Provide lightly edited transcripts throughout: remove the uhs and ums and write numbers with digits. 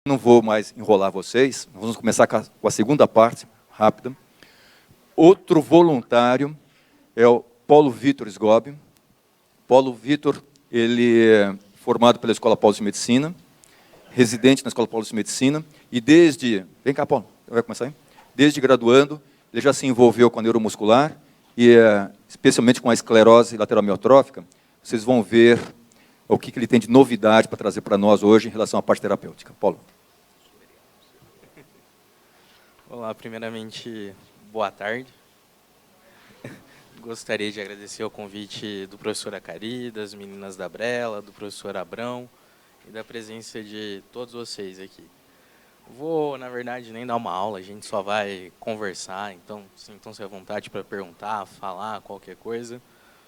Não vou mais enrolar vocês, vamos começar com a segunda parte, rápida. Outro voluntário é o Paulo Vitor Sgobi. Paulo Vitor, ele é formado pela Escola Paulista de Medicina, residente na Escola Paulista de Medicina, e desde... Vem cá, Paulo, vai começar aí? Desde graduando, ele já se envolveu com a neuromuscular, e especialmente com a esclerose lateral amiotrófica. Vocês vão ver o que ele tem de novidade para trazer para nós hoje em relação à parte terapêutica. Paulo. Olá, primeiramente, boa tarde. Gostaria de agradecer o convite do professor Acari, das meninas da Brela, do professor Abrão e da presença de todos vocês aqui. Vou, na verdade, nem dar uma aula, a gente só vai conversar, então sintam-se à vontade para perguntar, falar, qualquer coisa,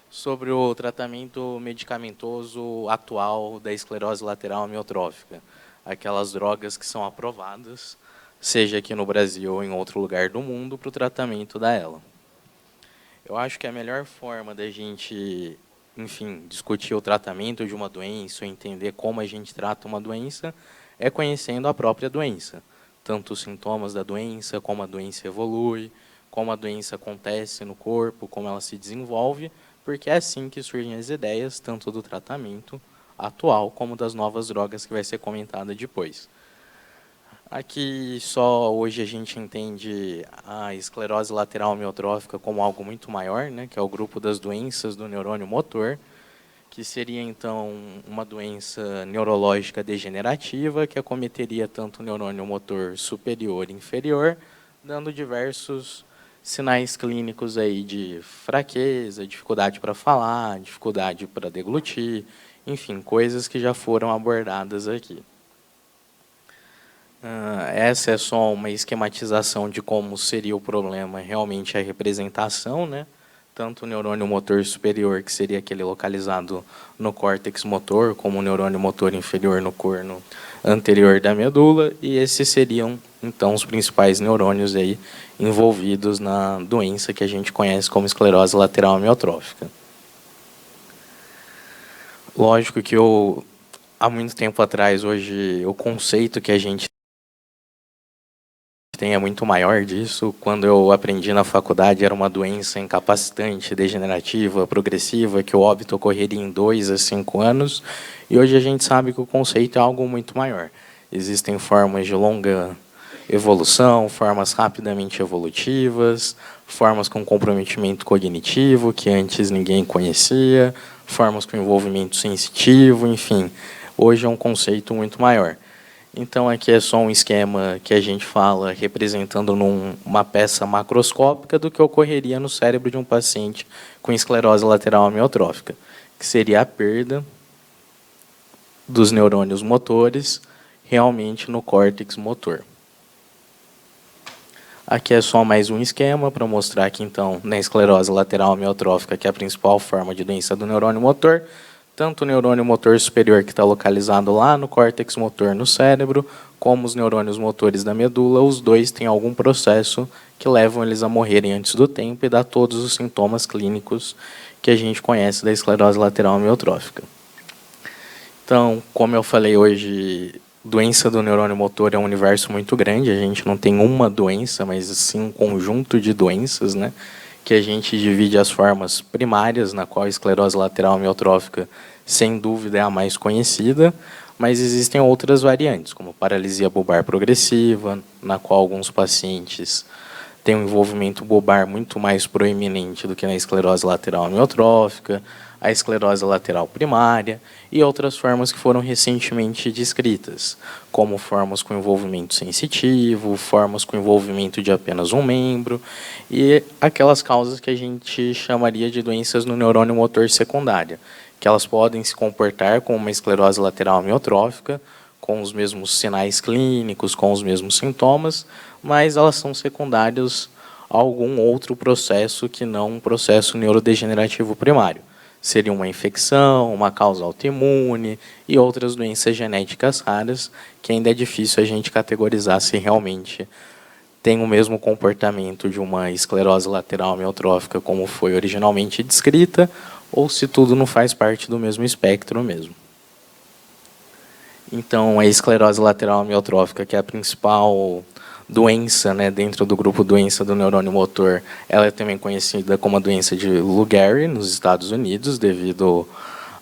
sobre o tratamento medicamentoso atual da esclerose lateral amiotrófica, aquelas drogas que são aprovadas, seja aqui no Brasil ou em outro lugar do mundo, para o tratamento dela. Eu acho que a melhor forma da gente, enfim, discutir o tratamento de uma doença, ou entender como a gente trata uma doença, é conhecendo a própria doença. Tanto os sintomas da doença, como a doença evolui, como a doença acontece no corpo, como ela se desenvolve, porque é assim que surgem as ideias, tanto do tratamento atual, como das novas drogas que vai ser comentada depois. Aqui só hoje a gente entende a esclerose lateral amiotrófica como algo muito maior, né, que é o grupo das doenças do neurônio motor, que seria então uma doença neurológica degenerativa que acometeria tanto o neurônio motor superior e inferior, dando diversos sinais clínicos aí de fraqueza, dificuldade para falar, dificuldade para deglutir, enfim, coisas que já foram abordadas aqui. Essa é só uma esquematização de como seria o problema, realmente a representação, né? Tanto o neurônio motor superior, que seria aquele localizado no córtex motor, como o neurônio motor inferior no corno anterior da medula, e esses seriam, então, os principais neurônios aí envolvidos na doença que a gente conhece como esclerose lateral amiotrófica. Lógico que há muito tempo atrás, hoje, o conceito que a gente tem é muito maior disso. Quando eu aprendi na faculdade, era uma doença incapacitante, degenerativa, progressiva, que o óbito ocorreria em 2 a 5 anos, e hoje a gente sabe que o conceito é algo muito maior. Existem formas de longa evolução, formas rapidamente evolutivas, formas com comprometimento cognitivo, que antes ninguém conhecia, formas com envolvimento sensitivo, enfim. Hoje é um conceito muito maior. Então, aqui é só um esquema que a gente fala representando uma peça macroscópica do que ocorreria no cérebro de um paciente com esclerose lateral amiotrófica, que seria a perda dos neurônios motores realmente no córtex motor. Aqui é só mais um esquema para mostrar que, então, na esclerose lateral amiotrófica, que é a principal forma de doença do neurônio motor, tanto o neurônio motor superior, que está localizado lá no córtex motor no cérebro, como os neurônios motores da medula, os dois têm algum processo que levam eles a morrerem antes do tempo e dá todos os sintomas clínicos que a gente conhece da esclerose lateral amiotrófica. Então, como eu falei hoje, doença do neurônio motor é um universo muito grande, a gente não tem uma doença, mas sim um conjunto de doenças, né? Que a gente divide as formas primárias, na qual a esclerose lateral amiotrófica, sem dúvida, é a mais conhecida, mas existem outras variantes, como paralisia bulbar progressiva, na qual alguns pacientes têm um envolvimento bulbar muito mais proeminente do que na esclerose lateral amiotrófica, a esclerose lateral primária e outras formas que foram recentemente descritas, como formas com envolvimento sensitivo, formas com envolvimento de apenas um membro e aquelas causas que a gente chamaria de doenças no neurônio motor secundária, que elas podem se comportar como uma esclerose lateral amiotrófica, com os mesmos sinais clínicos, com os mesmos sintomas, mas elas são secundárias a algum outro processo que não um processo neurodegenerativo primário. Seria uma infecção, uma causa autoimune e outras doenças genéticas raras que ainda é difícil a gente categorizar se realmente tem o mesmo comportamento de uma esclerose lateral amiotrófica como foi originalmente descrita ou se tudo não faz parte do mesmo espectro mesmo. Então, a esclerose lateral amiotrófica, que é a principal doença, né, dentro do grupo doença do neurônio motor, ela é também conhecida como a doença de Lou Gehrig, nos Estados Unidos, devido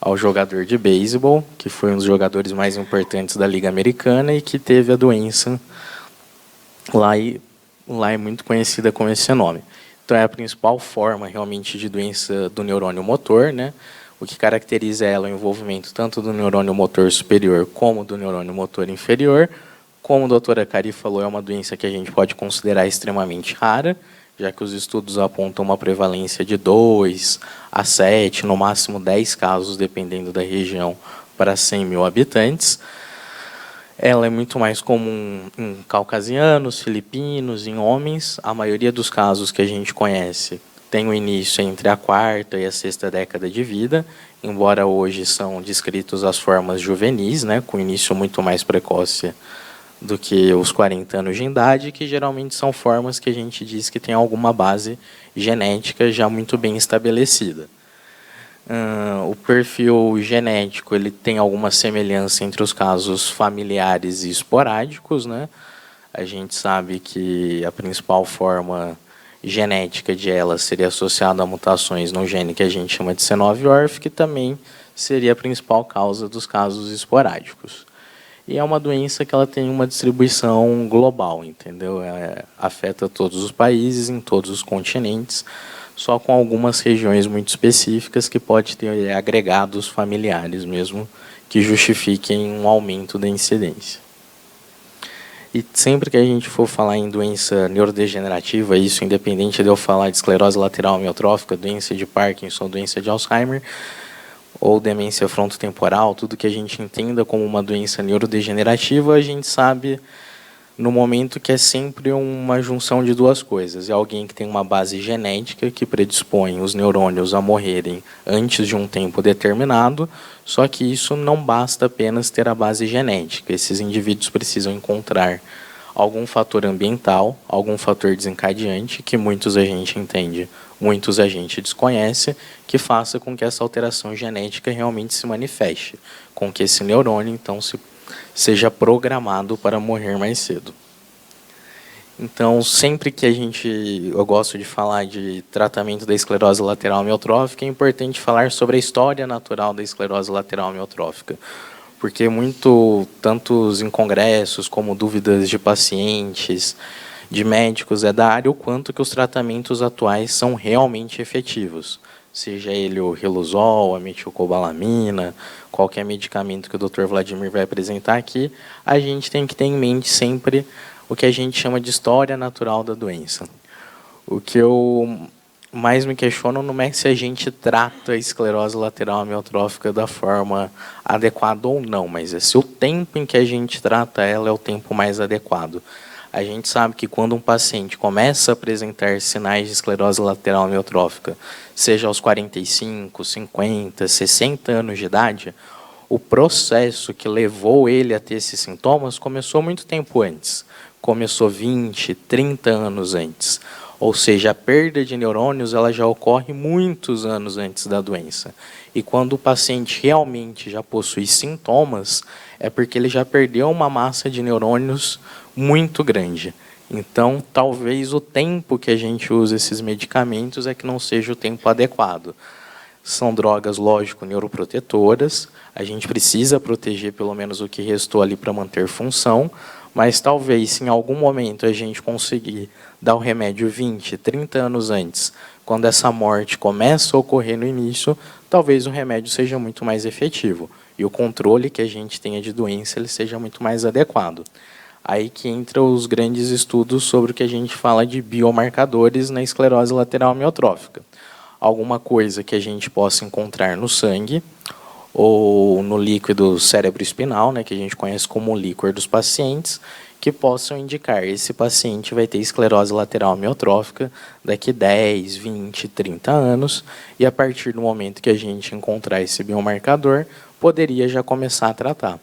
ao jogador de beisebol, que foi um dos jogadores mais importantes da Liga Americana e que teve a doença lá é muito conhecida com esse nome. Então, é a principal forma, realmente, de doença do neurônio motor, né? O que caracteriza ela é o envolvimento tanto do neurônio motor superior como do neurônio motor inferior. Como a doutora Cari falou, é uma doença que a gente pode considerar extremamente rara, já que os estudos apontam uma prevalência de 2 a 7, no máximo 10 casos, dependendo da região, para 100 mil habitantes. Ela é muito mais comum em caucasianos, filipinos, em homens. A maioria dos casos que a gente conhece tem o início entre a 4ª e a 6ª década de vida, embora hoje são descritos as formas juvenis, né, com início muito mais precoce do que os 40 anos de idade, que geralmente são formas que a gente diz que tem alguma base genética já muito bem estabelecida. O perfil genético ele tem alguma semelhança entre os casos familiares e esporádicos, né? A gente sabe que a principal forma genética de ela seria associada a mutações no gene que a gente chama de C9orf, que também seria a principal causa dos casos esporádicos. E é uma doença que ela tem uma distribuição global, entendeu? Afeta todos os países, em todos os continentes, só com algumas regiões muito específicas que pode ter agregados familiares mesmo que justifiquem um aumento da incidência. E sempre que a gente for falar em doença neurodegenerativa, isso independente de eu falar de esclerose lateral amiotrófica, doença de Parkinson, doença de Alzheimer, ou demência frontotemporal, tudo que a gente entenda como uma doença neurodegenerativa, a gente sabe no momento que é sempre uma junção de duas coisas. É alguém que tem uma base genética que predispõe os neurônios a morrerem antes de um tempo determinado, só que isso não basta apenas ter a base genética. Esses indivíduos precisam encontrar algum fator ambiental, algum fator desencadeante, que muitos a gente entende, muitos a gente desconhece, que faça com que essa alteração genética realmente se manifeste, com que esse neurônio, então, seja programado para morrer mais cedo. Então, sempre que eu gosto de falar de tratamento da esclerose lateral amiotrófica, é importante falar sobre a história natural da esclerose lateral amiotrófica, porque tantos em congressos como dúvidas de pacientes, de médicos da área, o quanto que os tratamentos atuais são realmente efetivos. Seja ele o Riluzol, a metilcobalamina, qualquer medicamento que o Dr. Vladimir vai apresentar aqui, a gente tem que ter em mente sempre o que a gente chama de história natural da doença. O que eu mais me questiono não é se a gente trata a esclerose lateral amiotrófica da forma adequada ou não, mas é se o tempo em que a gente trata ela é o tempo mais adequado. A gente sabe que quando um paciente começa a apresentar sinais de esclerose lateral amiotrófica, seja aos 45, 50, 60 anos de idade, o processo que levou ele a ter esses sintomas começou muito tempo antes. Começou 20, 30 anos antes. Ou seja, a perda de neurônios ela já ocorre muitos anos antes da doença. E quando o paciente realmente já possui sintomas, é porque ele já perdeu uma massa de neurônios muito grande. Então, talvez o tempo que a gente usa esses medicamentos é que não seja o tempo adequado. São drogas, lógico, neuroprotetoras. A gente precisa proteger pelo menos o que restou ali para manter função, mas talvez, se em algum momento a gente conseguir dar o remédio 20, 30 anos antes, quando essa morte começa a ocorrer no início, talvez o remédio seja muito mais efetivo e o controle que a gente tenha de doença ele seja muito mais adequado. Aí que entra os grandes estudos sobre o que a gente fala de biomarcadores na esclerose lateral amiotrófica. Alguma coisa que a gente possa encontrar no sangue ou no líquido cerebroespinal, né, que a gente conhece como o líquor dos pacientes, que possam indicar esse paciente vai ter esclerose lateral amiotrófica daqui 10, 20, 30 anos, e a partir do momento que a gente encontrar esse biomarcador, poderia já começar a tratar.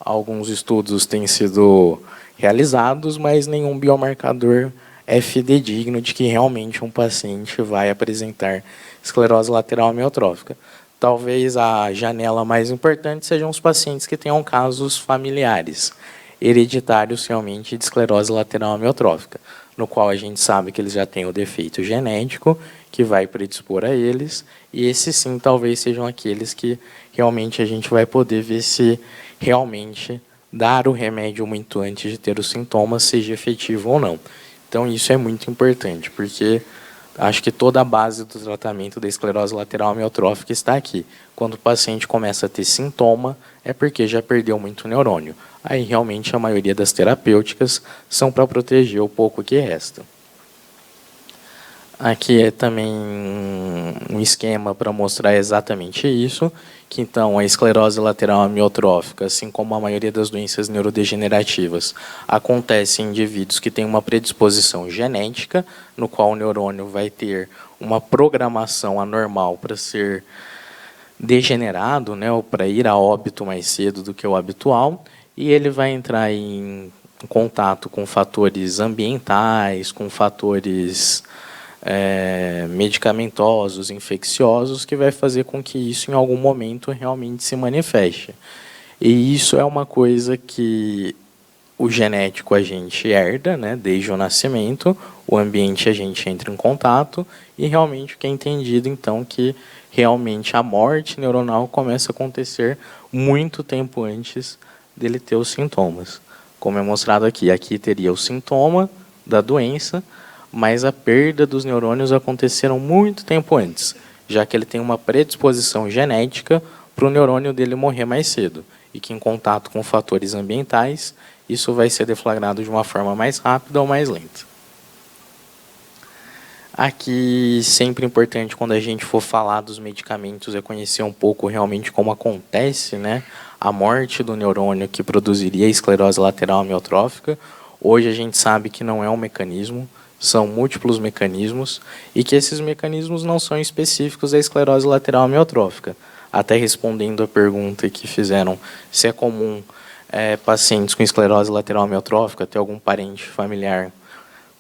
Alguns estudos têm sido realizados, mas nenhum biomarcador é fidedigno de que realmente um paciente vai apresentar esclerose lateral amiotrófica. talvez a janela mais importante sejam os pacientes que tenham casos familiares, hereditários realmente de esclerose lateral amiotrófica, no qual a gente sabe que eles já têm o defeito genético, que vai predispor a eles, e esses sim talvez sejam aqueles que realmente a gente vai poder ver se realmente dar o remédio muito antes de ter os sintomas seja efetivo ou não. Então isso é muito importante, porque acho que toda a base do tratamento da esclerose lateral amiotrófica está aqui. Quando o paciente começa a ter sintoma, é porque já perdeu muito neurônio. Aí realmente a maioria das terapêuticas são para proteger o pouco que resta. Aqui é também um esquema para mostrar exatamente isso, que então a esclerose lateral amiotrófica, assim como a maioria das doenças neurodegenerativas, acontece em indivíduos que têm uma predisposição genética, no qual o neurônio vai ter uma programação anormal para ser degenerado, né, ou para ir a óbito mais cedo do que o habitual, e ele vai entrar em contato com fatores ambientais, com fatores medicamentosos, infecciosos, que vai fazer com que isso em algum momento realmente se manifeste. E isso é uma coisa que o genético a gente herda, né, desde o nascimento, o ambiente a gente entra em contato, e realmente o que é entendido então que realmente a morte neuronal começa a acontecer muito tempo antes dele ter os sintomas. Como é mostrado aqui, aqui teria o sintoma da doença, mas a perda dos neurônios aconteceram muito tempo antes, já que ele tem uma predisposição genética para o neurônio dele morrer mais cedo, e que em contato com fatores ambientais, isso vai ser deflagrado de uma forma mais rápida ou mais lenta. Aqui, sempre importante quando a gente for falar dos medicamentos, é conhecer um pouco realmente como acontece, né, a morte do neurônio que produziria a esclerose lateral amiotrófica. Hoje a gente sabe que não é um mecanismo, são múltiplos mecanismos, e que esses mecanismos não são específicos da esclerose lateral amiotrófica. Até respondendo a pergunta que fizeram, se é comum pacientes com esclerose lateral amiotrófica ter algum parente familiar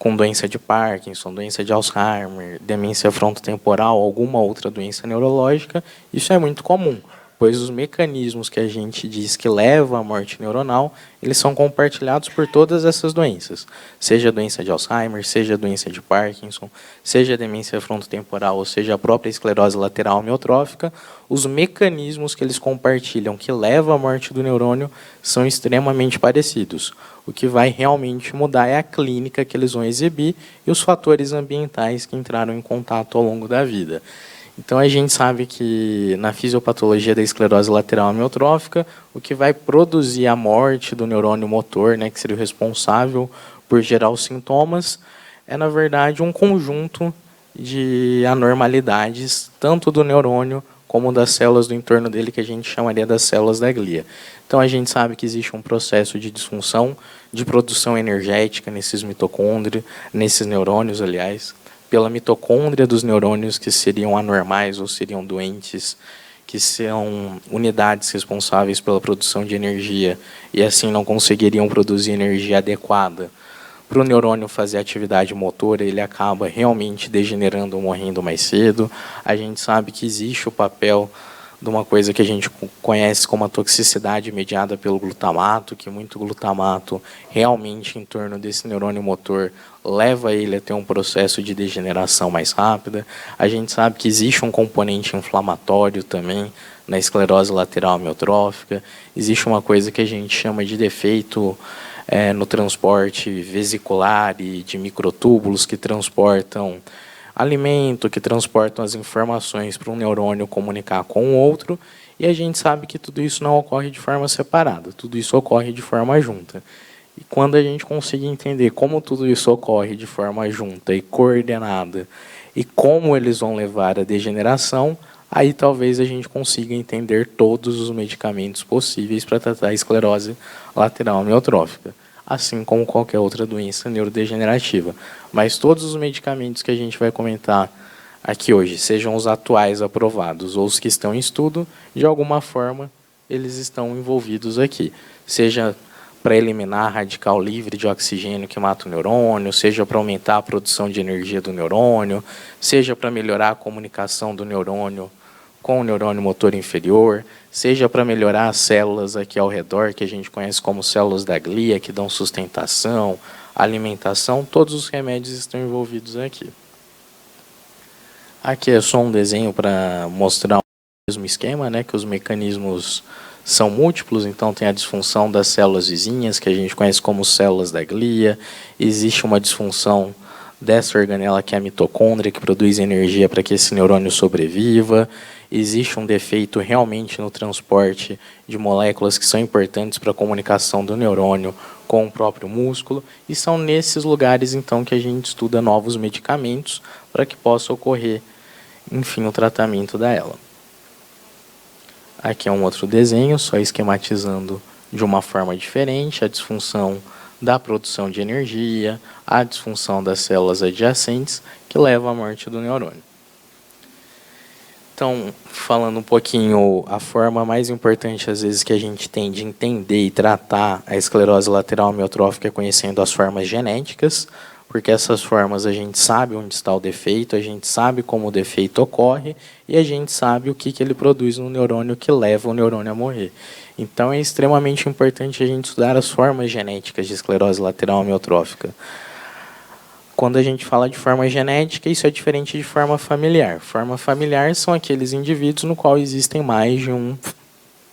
com doença de Parkinson, doença de Alzheimer, demência frontotemporal, alguma outra doença neurológica, isso é muito comum, pois os mecanismos que a gente diz que levam à morte neuronal, eles são compartilhados por todas essas doenças, seja a doença de Alzheimer, seja a doença de Parkinson, seja a demência frontotemporal, ou seja a própria esclerose lateral amiotrófica, os mecanismos que eles compartilham que levam à morte do neurônio são extremamente parecidos. O que vai realmente mudar é a clínica que eles vão exibir e os fatores ambientais que entraram em contato ao longo da vida. Então, a gente sabe que na fisiopatologia da esclerose lateral amiotrófica, o que vai produzir a morte do neurônio motor, né, que seria o responsável por gerar os sintomas, é, na verdade, um conjunto de anormalidades, tanto do neurônio como das células do entorno dele, que a gente chamaria das células da glia. Então, a gente sabe que existe um processo de disfunção de produção energética nesses mitocôndrios, nesses neurônios, aliás, pela mitocôndria dos neurônios que seriam anormais ou seriam doentes, que são unidades responsáveis pela produção de energia e assim não conseguiriam produzir energia adequada. Para o neurônio fazer atividade motora, ele acaba realmente degenerando ou morrendo mais cedo. A gente sabe que existe o papel de uma coisa que a gente conhece como a toxicidade mediada pelo glutamato, que muito glutamato realmente em torno desse neurônio motor leva ele a ter um processo de degeneração mais rápida. A gente sabe que existe um componente inflamatório também na esclerose lateral amiotrófica. Existe uma coisa que a gente chama de defeito no transporte vesicular e de microtúbulos que transportam alimento, que transportam as informações para um neurônio comunicar com o outro, e a gente sabe que tudo isso não ocorre de forma separada, tudo isso ocorre de forma junta. E quando a gente conseguir entender como tudo isso ocorre de forma junta e coordenada, e como eles vão levar à degeneração, aí talvez a gente consiga entender todos os medicamentos possíveis para tratar a esclerose lateral amiotrófica, assim como qualquer outra doença neurodegenerativa. Mas todos os medicamentos que a gente vai comentar aqui hoje, sejam os atuais aprovados ou os que estão em estudo, de alguma forma eles estão envolvidos aqui. Seja para eliminar radical livre de oxigênio que mata o neurônio, seja para aumentar a produção de energia do neurônio, seja para melhorar a comunicação do neurônio com o neurônio motor inferior, seja para melhorar as células aqui ao redor, que a gente conhece como células da glia, que dão sustentação, alimentação, todos os remédios estão envolvidos aqui. Aqui é só um desenho para mostrar o mesmo esquema, né, que os mecanismos são múltiplos, então tem a disfunção das células vizinhas, que a gente conhece como células da glia, existe uma disfunção dessa organela que é a mitocôndria, que produz energia para que esse neurônio sobreviva, existe um defeito realmente no transporte de moléculas que são importantes para a comunicação do neurônio com o próprio músculo, e são nesses lugares, então, que a gente estuda novos medicamentos para que possa ocorrer, enfim, o tratamento dela. Aqui é um outro desenho, só esquematizando de uma forma diferente a disfunção da produção de energia, a disfunção das células adjacentes, que leva à morte do neurônio. Então, falando um pouquinho, a forma mais importante, às vezes, que a gente tem de entender e tratar a esclerose lateral amiotrófica é conhecendo as formas genéticas, porque essas formas a gente sabe onde está o defeito, a gente sabe como o defeito ocorre e a gente sabe o que ele produz no neurônio que leva o neurônio a morrer. Então é extremamente importante a gente estudar as formas genéticas de esclerose lateral amiotrófica. Quando a gente fala de forma genética, isso é diferente de forma familiar. Forma familiar são aqueles indivíduos no qual existem mais de um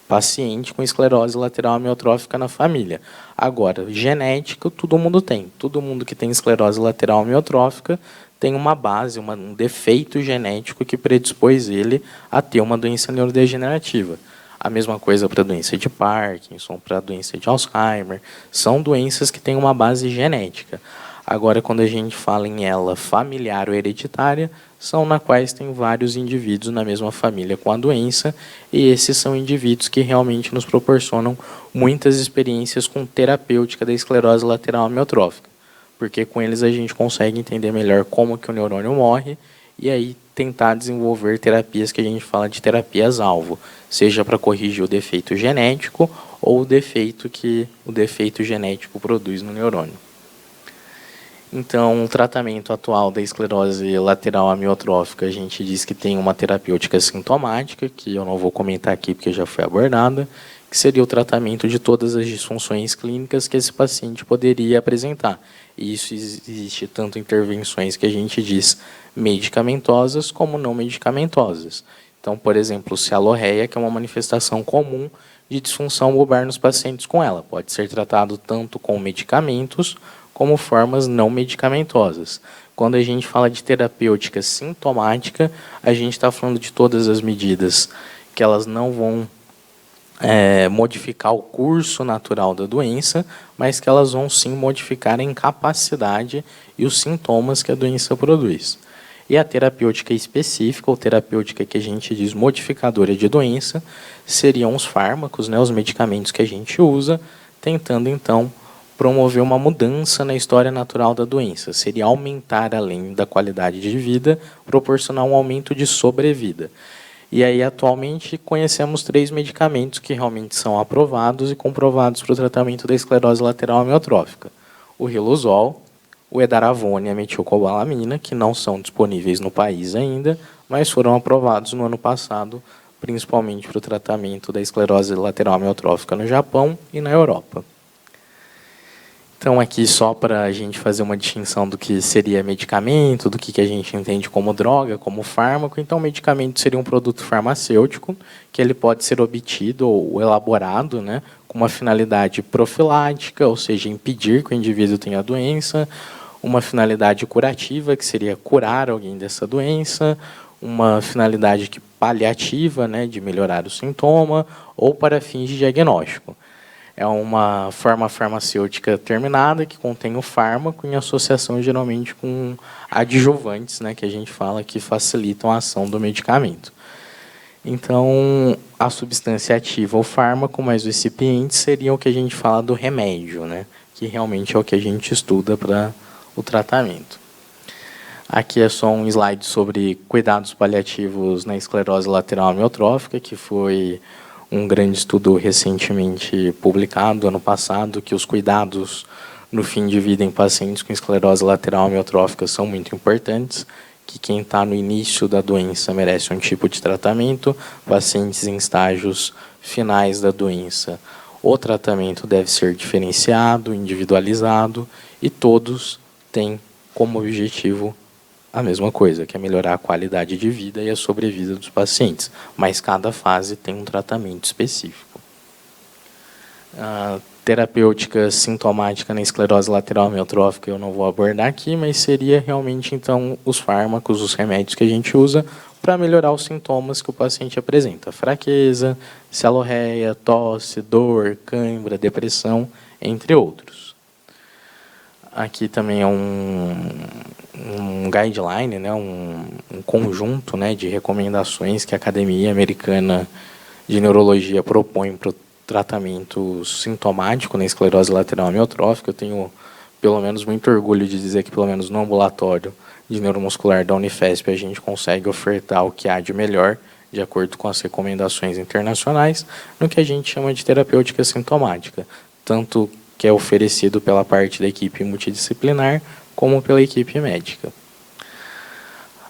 paciente com esclerose lateral amiotrófica na família. Agora, genética, todo mundo tem. Todo mundo que tem esclerose lateral amiotrófica tem uma base, um defeito genético que predispôs ele a ter uma doença neurodegenerativa. A mesma coisa para a doença de Parkinson, para a doença de Alzheimer. São doenças que têm uma base genética. Agora, quando a gente fala em ela familiar ou hereditária, são na quais tem vários indivíduos na mesma família com a doença, e esses são indivíduos que realmente nos proporcionam muitas experiências com terapêutica da esclerose lateral amiotrófica, porque com eles a gente consegue entender melhor como que o neurônio morre e aí tentar desenvolver terapias que a gente fala de terapias-alvo, seja para corrigir o defeito genético ou o defeito que o defeito genético produz no neurônio. Então, o tratamento atual da esclerose lateral amiotrófica, a gente diz que tem uma terapêutica sintomática, que eu não vou comentar aqui porque já foi abordada, que seria o tratamento de todas as disfunções clínicas que esse paciente poderia apresentar. E isso existe tanto intervenções que a gente diz medicamentosas como não medicamentosas. Então, por exemplo, cialorreia, que é uma manifestação comum de disfunção bulbar nos pacientes com ela. Pode ser tratado tanto com medicamentos como formas não medicamentosas. Quando a gente fala de terapêutica sintomática, a gente está falando de todas as medidas que elas não vão modificar o curso natural da doença, mas que elas vão sim modificar a incapacidade e os sintomas que a doença produz. E a terapêutica específica, ou terapêutica que a gente diz modificadora de doença, seriam os fármacos, né, os medicamentos que a gente usa, tentando então promover uma mudança na história natural da doença. Seria aumentar, além da qualidade de vida, proporcionar um aumento de sobrevida. E aí, atualmente, conhecemos 3 medicamentos que realmente são aprovados e comprovados para o tratamento da esclerose lateral amiotrófica. O Riluzol, o Edaravone e a metilcobalamina, que não são disponíveis no país ainda, mas foram aprovados no ano passado, principalmente para o tratamento da esclerose lateral amiotrófica no Japão e na Europa. Então, aqui só para a gente fazer uma distinção do que seria medicamento, do que a gente entende como droga, como fármaco. Então, medicamento seria um produto farmacêutico que ele pode ser obtido ou elaborado, né, com uma finalidade profilática, ou seja, impedir que o indivíduo tenha a doença, uma finalidade curativa, que seria curar alguém dessa doença, uma finalidade paliativa, né, de melhorar o sintoma, ou para fins de diagnóstico. É uma forma farmacêutica terminada que contém o fármaco em associação geralmente com adjuvantes, né, que a gente fala que facilitam a ação do medicamento. Então, a substância ativa, o fármaco, mais o recipiente seria o que a gente fala do remédio, né, que realmente é o que a gente estuda para o tratamento. Aqui é só um slide sobre cuidados paliativos na esclerose lateral amiotrófica, que foi um grande estudo recentemente publicado, ano passado, que os cuidados no fim de vida em pacientes com esclerose lateral amiotrófica são muito importantes, que quem está no início da doença merece um tipo de tratamento, pacientes em estágios finais da doença, o tratamento deve ser diferenciado, individualizado, e todos têm como objetivo a mesma coisa, que é melhorar a qualidade de vida e a sobrevida dos pacientes, mas cada fase tem um tratamento específico. A terapêutica sintomática na esclerose lateral amiotrófica eu não vou abordar aqui, mas seria realmente então os fármacos, os remédios que a gente usa para melhorar os sintomas que o paciente apresenta: fraqueza, cialorreia, tosse, dor, cãibra, depressão, entre outros. Aqui também é um guideline, né, um conjunto, né, de recomendações que a Academia Americana de Neurologia propõe para o tratamento sintomático na esclerose lateral amiotrófica. Eu tenho, pelo menos, muito orgulho de dizer que, pelo menos no ambulatório de neuromuscular da Unifesp, a gente consegue ofertar o que há de melhor, de acordo com as recomendações internacionais, no que a gente chama de terapêutica sintomática, tanto que é oferecido pela parte da equipe multidisciplinar, como pela equipe médica.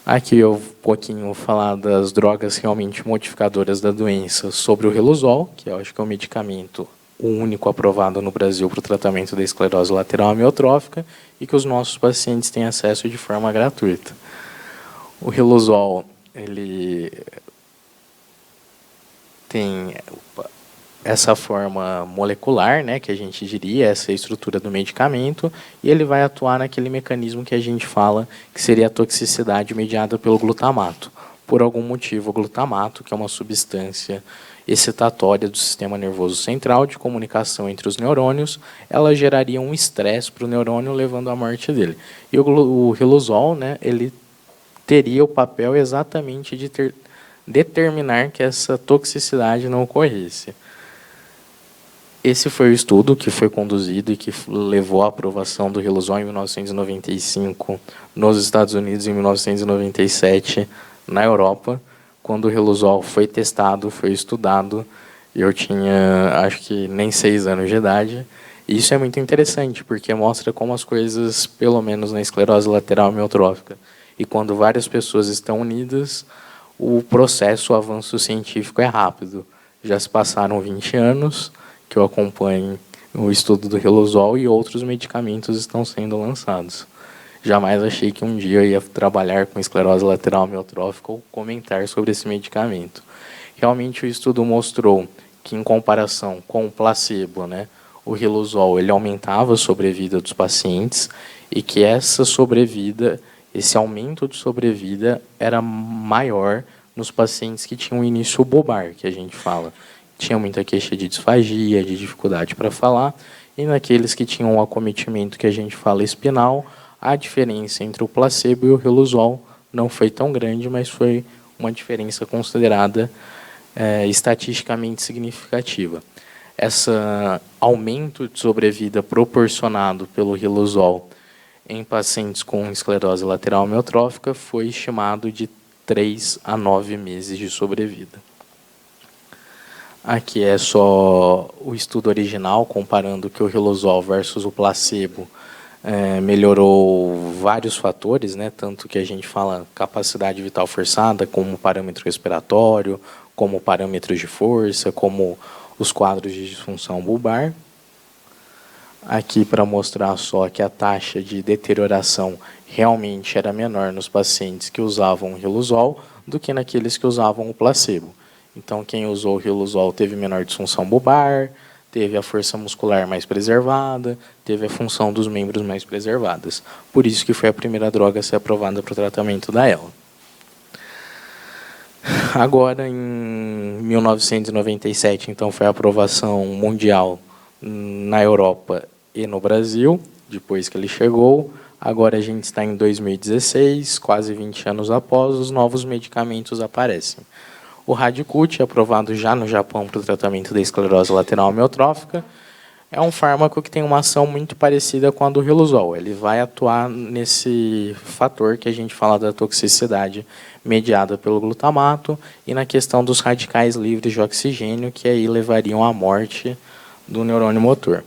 Aqui eu vou um pouquinho falar das drogas realmente modificadoras da doença sobre o Riluzol, que eu acho que é um medicamento o único aprovado no Brasil para o tratamento da esclerose lateral amiotrófica e que os nossos pacientes têm acesso de forma gratuita. O Riluzol, ele tem essa forma molecular, né, que a gente diria, essa é a estrutura do medicamento, e ele vai atuar naquele mecanismo que a gente fala que seria a toxicidade mediada pelo glutamato. Por algum motivo, o glutamato, que é uma substância excitatória do sistema nervoso central, de comunicação entre os neurônios, ela geraria um estresse para o neurônio, levando à morte dele. E o Riluzol, né, ele teria o papel exatamente de determinar que essa toxicidade não ocorresse. Esse foi o estudo que foi conduzido e que levou à aprovação do Riluzol em 1995 nos Estados Unidos, em 1997 na Europa. Quando o Riluzol foi testado, foi estudado, eu tinha, acho que nem 6 anos de idade. E isso é muito interessante, porque mostra como as coisas, pelo menos na esclerose lateral amiotrófica, e quando várias pessoas estão unidas, o processo, o avanço científico é rápido. Já se passaram 20 anos que eu acompanho o estudo do Riluzol e outros medicamentos estão sendo lançados. Jamais achei que um dia eu ia trabalhar com esclerose lateral amiotrófica ou comentar sobre esse medicamento. Realmente o estudo mostrou que, em comparação com o placebo, né, o Riluzol ele aumentava a sobrevida dos pacientes e que essa sobrevida, esse aumento de sobrevida era maior nos pacientes que tinham início bulbar, que a gente fala. Tinha muita queixa de disfagia, de dificuldade para falar, e naqueles que tinham um acometimento que a gente fala espinal, a diferença entre o placebo e o Riluzol não foi tão grande, mas foi uma diferença considerada estatisticamente significativa. Esse aumento de sobrevida proporcionado pelo Riluzol em pacientes com esclerose lateral amiotrófica foi estimado de 3 a 9 meses de sobrevida. Aqui é só o estudo original, comparando que o Riluzol versus o placebo melhorou vários fatores, né, tanto que a gente fala capacidade vital forçada, como parâmetro respiratório, como parâmetros de força, como os quadros de disfunção bulbar. Aqui para mostrar só que a taxa de deterioração realmente era menor nos pacientes que usavam o Riluzol do que naqueles que usavam o placebo. Então, quem usou o Riluzol teve menor disfunção bulbar, teve a força muscular mais preservada, teve a função dos membros mais preservadas. Por isso que foi a primeira droga a ser aprovada para o tratamento da ELA. Agora, em 1997, então, foi a aprovação mundial na Europa e no Brasil, depois que ele chegou. Agora a gente está em 2016, quase 20 anos após, os novos medicamentos aparecem. O Radicut, aprovado já no Japão para o tratamento da esclerose lateral amiotrófica, é um fármaco que tem uma ação muito parecida com a do Riluzol. Ele vai atuar nesse fator que a gente fala da toxicidade mediada pelo glutamato e na questão dos radicais livres de oxigênio, que aí levariam à morte do neurônio motor.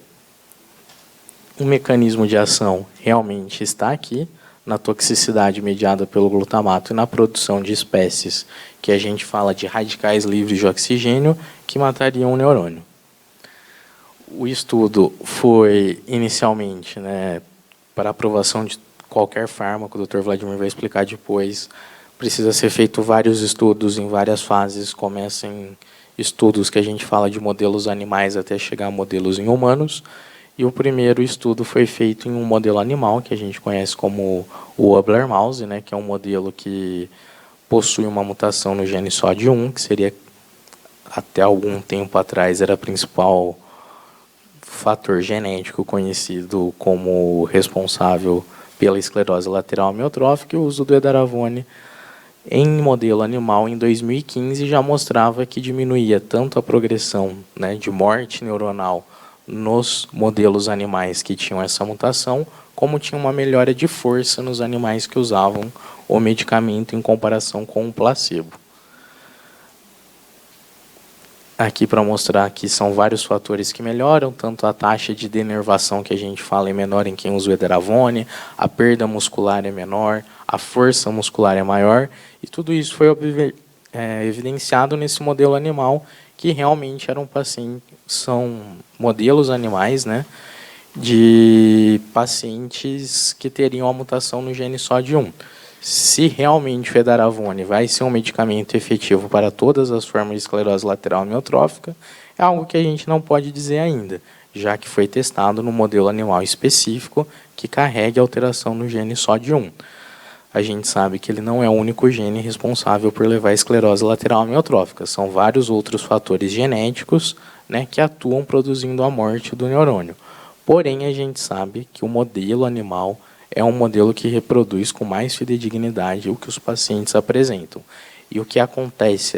O mecanismo de ação realmente está aqui, na toxicidade mediada pelo glutamato e na produção de espécies que a gente fala de radicais livres de oxigênio que matariam o neurônio. O estudo foi inicialmente, né, para aprovação de qualquer fármaco, o Dr. Vladimir vai explicar depois, precisa ser feito vários estudos em várias fases, começa em estudos que a gente fala de modelos animais até chegar a modelos em humanos, e o primeiro estudo foi feito em um modelo animal, que a gente conhece como o Ubler Mouse, né, que é um modelo que possui uma mutação no gene SOD1, que seria, até algum tempo atrás, era o principal fator genético conhecido como responsável pela esclerose lateral amiotrófica. E o uso do edaravone em modelo animal em 2015 já mostrava que diminuía tanto a progressão, né, de morte neuronal nos modelos animais que tinham essa mutação, como tinha uma melhora de força nos animais que usavam o medicamento em comparação com o placebo. Aqui para mostrar que são vários fatores que melhoram, tanto a taxa de denervação que a gente fala é menor em quem usa o edaravone, a perda muscular é menor, a força muscular é maior, e tudo isso foi evidenciado nesse modelo animal, que realmente eram pacientes, são modelos animais, né, de pacientes que teriam a mutação no gene SOD1. Se realmente o edaravone vai ser um medicamento efetivo para todas as formas de esclerose lateral amiotrófica, é algo que a gente não pode dizer ainda, já que foi testado no modelo animal específico que carrega alteração no gene SOD1. A gente sabe que ele não é o único gene responsável por levar a esclerose lateral amiotrófica. São vários outros fatores genéticos, né, que atuam produzindo a morte do neurônio. Porém, a gente sabe que o modelo animal é um modelo que reproduz com mais fidedignidade o que os pacientes apresentam. E o que acontece,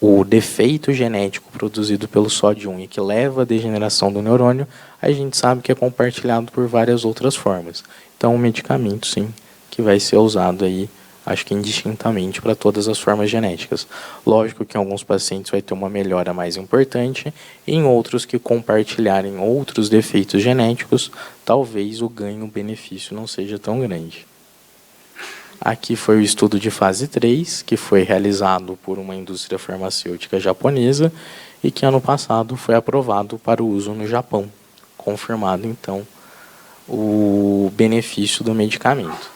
o defeito genético produzido pelo SOD1 e que leva à degeneração do neurônio, a gente sabe que é compartilhado por várias outras formas. Então, um medicamento, sim, que vai ser usado aí, acho que indistintamente, para todas as formas genéticas. Lógico que em alguns pacientes vai ter uma melhora mais importante, e em outros que compartilharem outros defeitos genéticos, talvez o ganho-benefício não seja tão grande. Aqui foi o estudo de fase 3, que foi realizado por uma indústria farmacêutica japonesa e que ano passado foi aprovado para o uso no Japão, confirmado então o benefício do medicamento.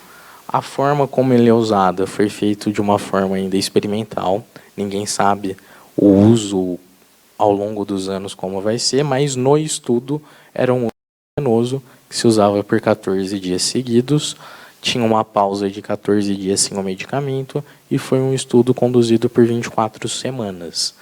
A forma como ele é usado foi feito de uma forma ainda experimental. Ninguém sabe o uso ao longo dos anos como vai ser, mas no estudo era um uso venoso que se usava por 14 dias seguidos, tinha uma pausa de 14 dias sem o medicamento e foi um estudo conduzido por 24 semanas.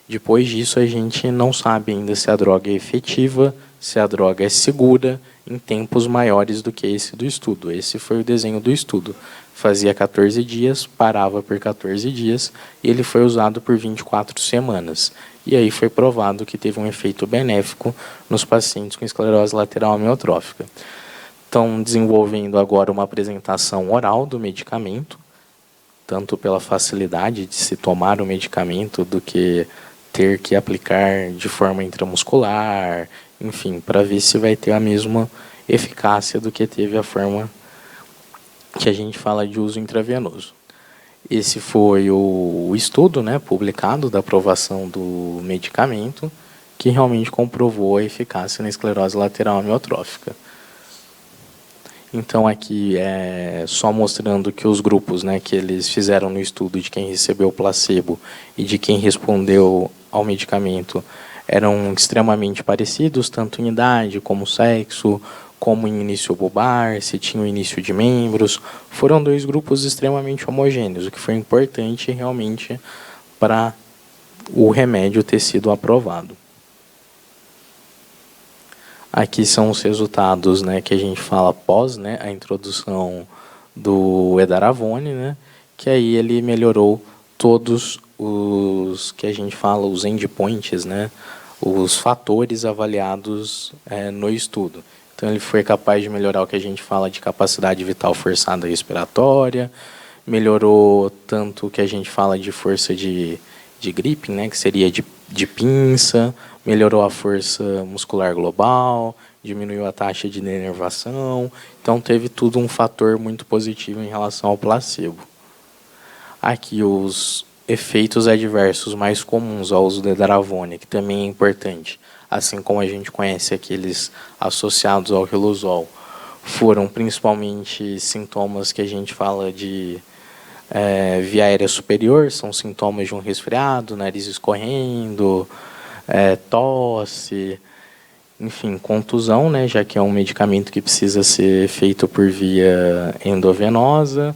Depois disso, a gente não sabe ainda se a droga é efetiva, se a droga é segura, em tempos maiores do que esse do estudo. Esse foi o desenho do estudo. Fazia 14 dias, parava por 14 dias, e ele foi usado por 24 semanas. E aí foi provado que teve um efeito benéfico nos pacientes com esclerose lateral amiotrófica. Estão desenvolvendo agora uma apresentação oral do medicamento, tanto pela facilidade de se tomar o medicamento do que ter que aplicar de forma intramuscular, enfim, para ver se vai ter a mesma eficácia do que teve a forma que a gente fala de uso intravenoso. Esse foi o estudo, né, publicado da aprovação do medicamento, que realmente comprovou a eficácia na esclerose lateral amiotrófica. Então, aqui é só mostrando que os grupos, né, que eles fizeram no estudo de quem recebeu o placebo e de quem respondeu ao medicamento eram extremamente parecidos, tanto em idade, como sexo, como em início bulbar, se tinha o início de membros. Foram dois grupos extremamente homogêneos, o que foi importante realmente para o remédio ter sido aprovado. Aqui são os resultados, né, que a gente fala após, né, a introdução do edaravone, né, que aí ele melhorou todos os que a gente fala, os endpoints, né, os fatores avaliados no estudo. Então, ele foi capaz de melhorar o que a gente fala de capacidade vital forçada respiratória, melhorou tanto o que a gente fala de força de gripping, né, que seria de pinça, melhorou a força muscular global, diminuiu a taxa de denervação. Então, teve tudo um fator muito positivo em relação ao placebo. Aqui, os efeitos adversos mais comuns ao uso da edaravone, que também é importante, assim como a gente conhece aqueles associados ao riluzol, foram principalmente sintomas que a gente fala de via aérea superior, são sintomas de um resfriado, nariz escorrendo, tosse, enfim, contusão, né, já que é um medicamento que precisa ser feito por via endovenosa,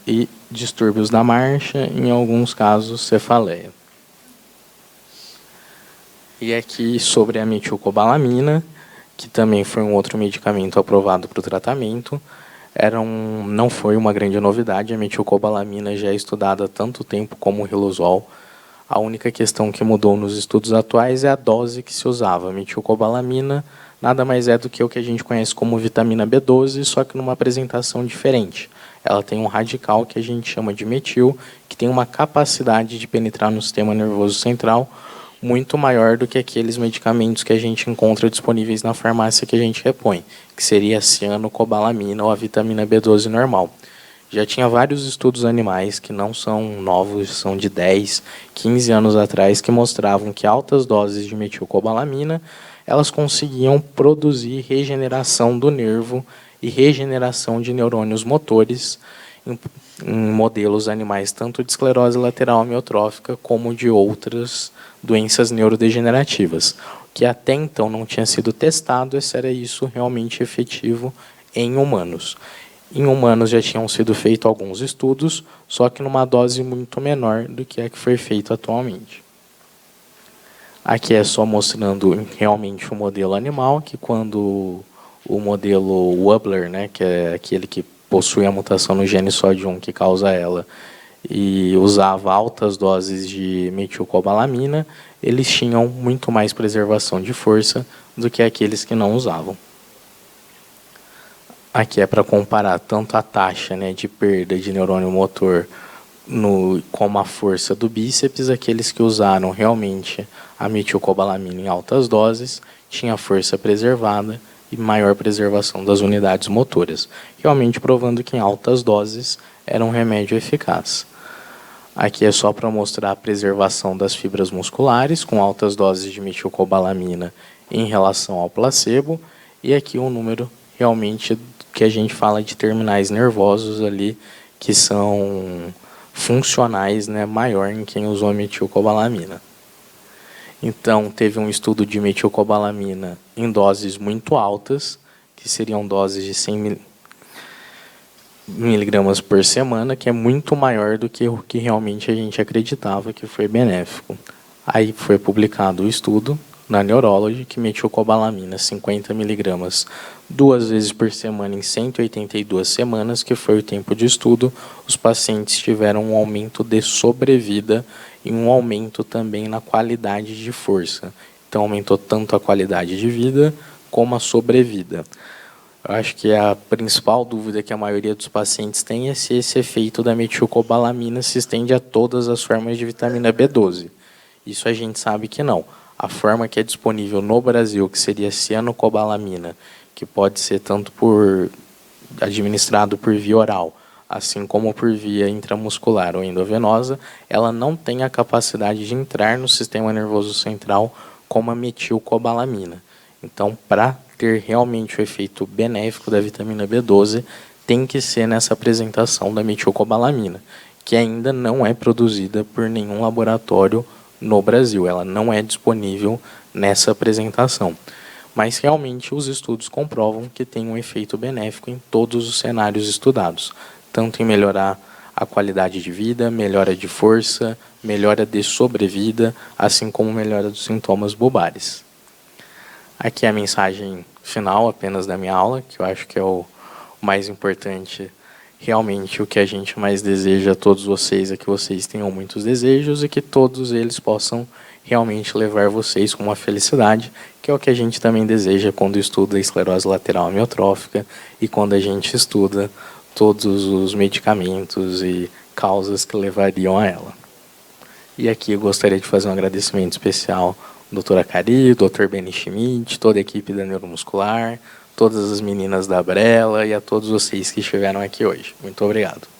e distúrbios da marcha, em alguns casos, cefaleia. E aqui sobre a metilcobalamina, que também foi um outro medicamento aprovado para o tratamento, não foi uma grande novidade, a metilcobalamina já é estudada há tanto tempo como o riluzol. A única questão que mudou nos estudos atuais é a dose que se usava. A metilcobalamina nada mais é do que o que a gente conhece como vitamina B12, só que numa apresentação diferente. Ela tem um radical que a gente chama de metil, que tem uma capacidade de penetrar no sistema nervoso central muito maior do que aqueles medicamentos que a gente encontra disponíveis na farmácia que a gente repõe, que seria a cianocobalamina ou a vitamina B12 normal. Já tinha vários estudos animais que não são novos, são de 10, 15 anos atrás, que mostravam que altas doses de metilcobalamina elas conseguiam produzir regeneração do nervo e regeneração de neurônios motores em modelos animais tanto de esclerose lateral amiotrófica como de outras doenças neurodegenerativas, que até então não tinha sido testado se era isso realmente efetivo em humanos. Em humanos já tinham sido feitos alguns estudos, só que numa dose muito menor do que a que foi feito atualmente. Aqui é só mostrando realmente o modelo animal, que quando o modelo Wobbler, né, que é aquele que possui a mutação no gene SOD1 que causa ela, e usava altas doses de metilcobalamina, eles tinham muito mais preservação de força do que aqueles que não usavam. Aqui é para comparar tanto a taxa, né, de perda de neurônio motor como a força do bíceps. Aqueles que usaram realmente a metilcobalamina em altas doses tinha força preservada e maior preservação das unidades motoras, realmente provando que em altas doses era um remédio eficaz. Aqui é só para mostrar a preservação das fibras musculares com altas doses de metilcobalamina em relação ao placebo, e aqui um número realmente que a gente fala de terminais nervosos ali, que são funcionais, né, maior em quem usou a metilcobalamina. Então, teve um estudo de metilcobalamina em doses muito altas, que seriam doses de 100 miligramas por semana, que é muito maior do que o que realmente a gente acreditava que foi benéfico. Aí foi publicado o estudo na Neurology que metilcobalamina 50 miligramas 2 vezes por semana em 182 semanas, que foi o tempo de estudo, os pacientes tiveram um aumento de sobrevida e um aumento também na qualidade de força. Então aumentou tanto a qualidade de vida como a sobrevida. Eu acho que a principal dúvida que a maioria dos pacientes tem é se esse efeito da metilcobalamina se estende a todas as formas de vitamina B12. Isso a gente sabe que não. A forma que é disponível no Brasil, que seria cianocobalamina, que pode ser tanto administrado por via oral, assim como por via intramuscular ou endovenosa, ela não tem a capacidade de entrar no sistema nervoso central como a metilcobalamina. Então, para ter realmente o efeito benéfico da vitamina B12, tem que ser nessa apresentação da metilcobalamina, que ainda não é produzida por nenhum laboratório no Brasil. Ela não é disponível nessa apresentação. Mas realmente os estudos comprovam que tem um efeito benéfico em todos os cenários estudados, tanto em melhorar a qualidade de vida, melhora de força, melhora de sobrevida, assim como melhora dos sintomas bulbares. Aqui é a mensagem final apenas da minha aula, que eu acho que é o mais importante. Realmente o que a gente mais deseja a todos vocês é que vocês tenham muitos desejos e que todos eles possam realmente levar vocês com uma felicidade, que é o que a gente também deseja quando estuda a esclerose lateral amiotrófica e quando a gente estuda todos os medicamentos e causas que levariam a ela. E aqui eu gostaria de fazer um agradecimento especial doutora Cari, doutor Beni Schmidt, toda a equipe da Neuromuscular, todas as meninas da Brela e a todos vocês que estiveram aqui hoje. Muito obrigado.